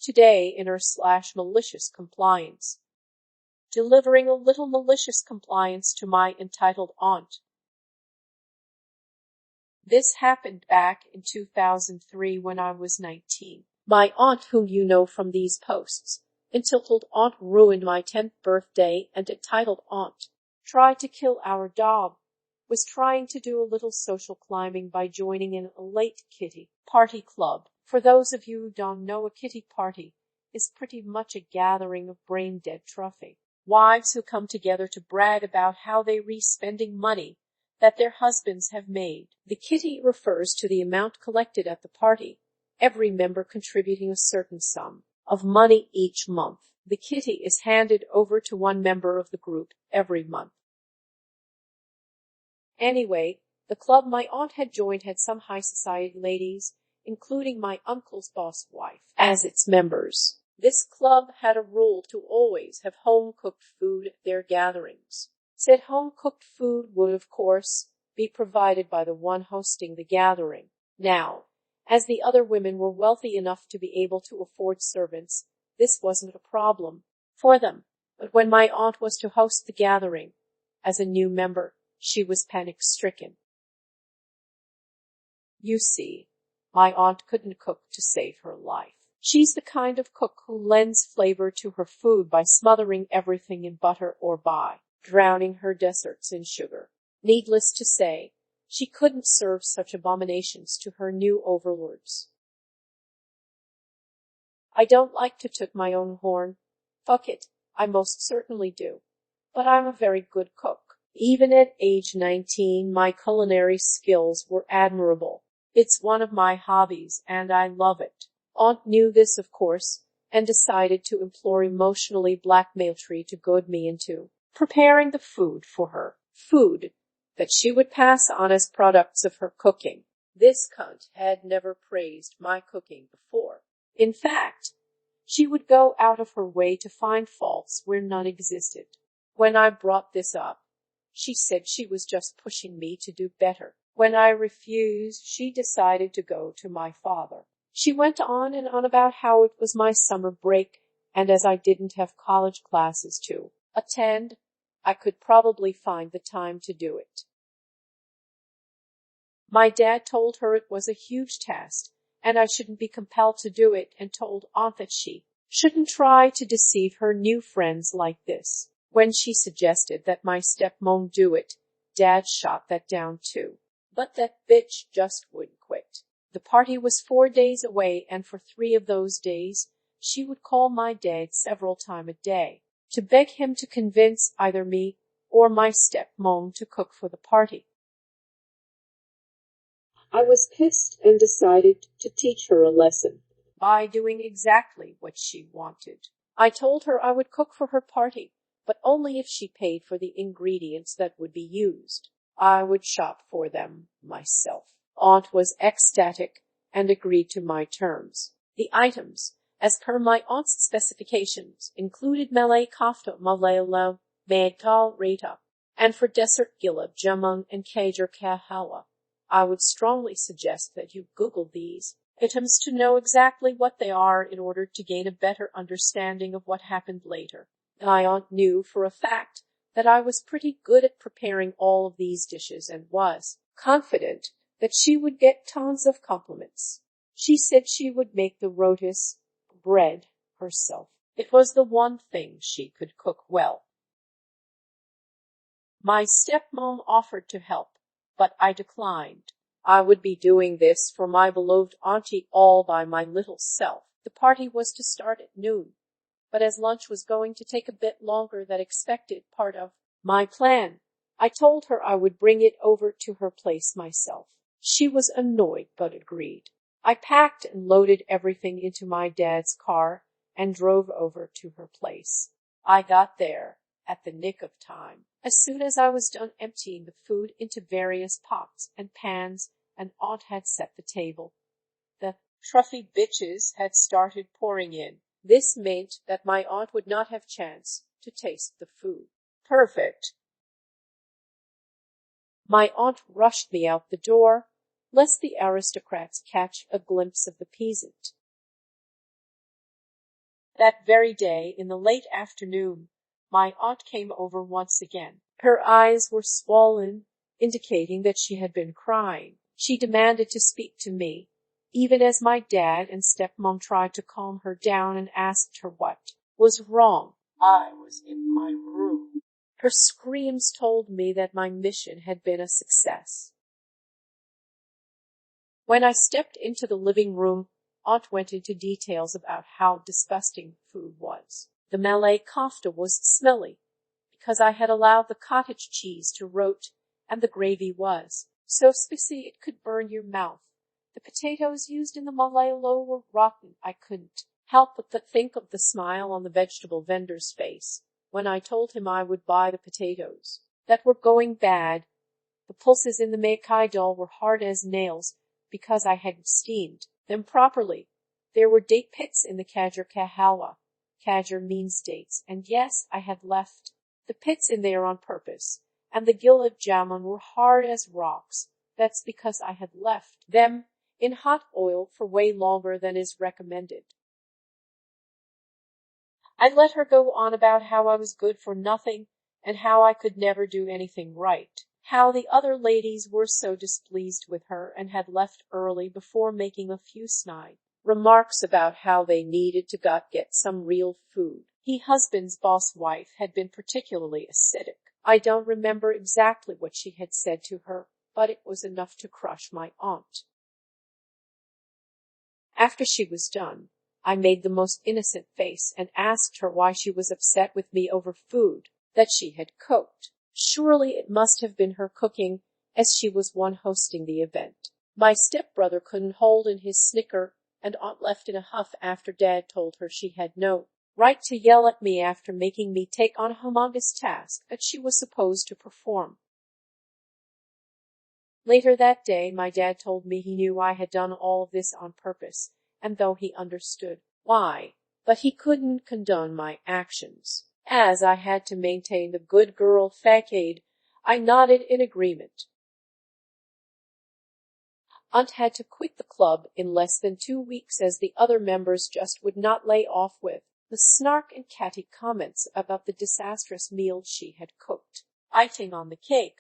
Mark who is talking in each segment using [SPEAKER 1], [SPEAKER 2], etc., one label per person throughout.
[SPEAKER 1] Today in /malicious compliance. Delivering a little malicious compliance to my entitled aunt. This happened back in 2003 when I was 19. My aunt, whom you know from these posts, entitled aunt, ruined my 10th birthday, and entitled aunt tried to kill our dog, was trying to do a little social climbing by joining in a late kitty party club. For those of you who don't know, a kitty party is pretty much a gathering of brain-dead trophy wives who come together to brag about how they re-spending money that their husbands have made. The kitty refers to the amount collected at the party, every member contributing a certain sum of money each month. The kitty is handed over to one member of the group every month. Anyway, the club my aunt had joined had some high society ladies, including my uncle's boss wife, as its members. This club had a rule to always have home-cooked food at their gatherings. Said home-cooked food would, of course, be provided by the one hosting the gathering. Now, as the other women were wealthy enough to be able to afford servants, this wasn't a problem for them. But when my aunt was to host the gathering, as a new member, she was panic-stricken. You see, my aunt couldn't cook to save her life. She's the kind of cook who lends flavor to her food by smothering everything in butter or by drowning her desserts in sugar. Needless to say, she couldn't serve such abominations to her new overlords. I don't like to toot my own horn. Fuck it, I most certainly do. But I'm a very good cook. Even at age 19, my culinary skills were admirable. It's one of my hobbies, and I love it. Aunt knew this, of course, and decided to employ emotionally blackmail Tree to goad me into preparing the food for her. Food that she would pass on as products of her cooking. This cunt had never praised my cooking before. In fact, she would go out of her way to find faults where none existed. When I brought this up, she said she was just pushing me to do better. When I refused, she decided to go to my father. She went on and on about how it was my summer break, and as I didn't have college classes to attend, I could probably find the time to do it. My dad told her it was a huge task, and I shouldn't be compelled to do it, and told Aunt that she shouldn't try to deceive her new friends like this. When she suggested that my stepmom do it, Dad shot that down too. But that bitch just wouldn't quit. The party was 4 days away, and for 3 of those days, she would call my dad several times a day to beg him to convince either me or my stepmom to cook for the party. I was pissed and decided to teach her a lesson by doing exactly what she wanted. I told her I would cook for her party, but only if she paid for the ingredients that would be used. I would shop for them myself. Aunt was ecstatic and agreed to my terms. The items, as per my aunt's specifications, included malay kofta, malay madtal rata, and for dessert gulab jamun and kajar ka halwa. I would strongly suggest that you Google these items to know exactly what they are in order to gain a better understanding of what happened later. My aunt knew for a fact that I was pretty good at preparing all of these dishes and was confident that she would get tons of compliments. She said she would make the rotis bread herself. It was the one thing she could cook well. My stepmom offered to help, but I declined. I would be doing this for my beloved auntie all by my little self. The party was to start at noon, but as lunch was going to take a bit longer than expected, part of my plan, I told her I would bring it over to her place myself. She was annoyed but agreed. I packed and loaded everything into my dad's car and drove over to her place. I got there at the nick of time. As soon as I was done emptying the food into various pots and pans, and Aunt had set the table, the truffy bitches had started pouring in. This meant that my aunt would not have chance to taste the food. Perfect. My aunt rushed me out the door, lest the aristocrats catch a glimpse of the peasant. That very day, in the late afternoon, my aunt came over once again. Her eyes were swollen, indicating that she had been crying. She demanded to speak to me, even as my dad and stepmom tried to calm her down and asked her what was wrong. I was in my room. Her screams told me that my mission had been a success. When I stepped into the living room, Aunt went into details about how disgusting food was. The Malay kofta was smelly because I had allowed the cottage cheese to rot, and the gravy was so spicy it could burn your mouth. The potatoes used in the malalo were rotten. I couldn't help but think of the smile on the vegetable vendor's face when I told him I would buy the potatoes that were going bad. The pulses in the mekai dal were hard as nails because I hadn't steamed them properly. There were date pits in the kajar ka halwa. Kajar means dates, and yes, I had left the pits in there on purpose, and the gulab jamun were hard as rocks. That's because I had left them in hot oil for way longer than is recommended. I let her go on about how I was good for nothing and how I could never do anything right, how the other ladies were so displeased with her and had left early before making a few snide remarks about how they needed to get some real food. He husband's boss wife had been particularly acidic. I don't remember exactly what she had said to her, but it was enough to crush my aunt. After she was done, I made the most innocent face and asked her why she was upset with me over food that she had cooked. Surely it must have been her cooking, as she was one hosting the event. My stepbrother couldn't hold in his snicker, and Aunt left in a huff after Dad told her she had no right to yell at me after making me take on a humongous task that she was supposed to perform. Later that day, my dad told me he knew I had done all of this on purpose, and though he understood why, but he couldn't condone my actions. As I had to maintain the good girl facade, I nodded in agreement. Aunt had to quit the club in less than 2 weeks as the other members just would not lay off with the snark and catty comments about the disastrous meal she had cooked. Icing on the cake,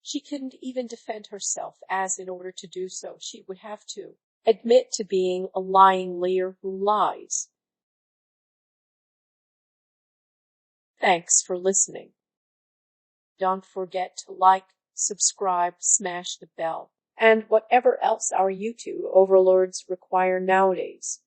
[SPEAKER 1] she couldn't even defend herself, as in order to do so she would have to admit to being a lying liar who lies. Thanks for listening. Don't forget to like, subscribe, smash the bell, and whatever else our YouTube overlords require nowadays.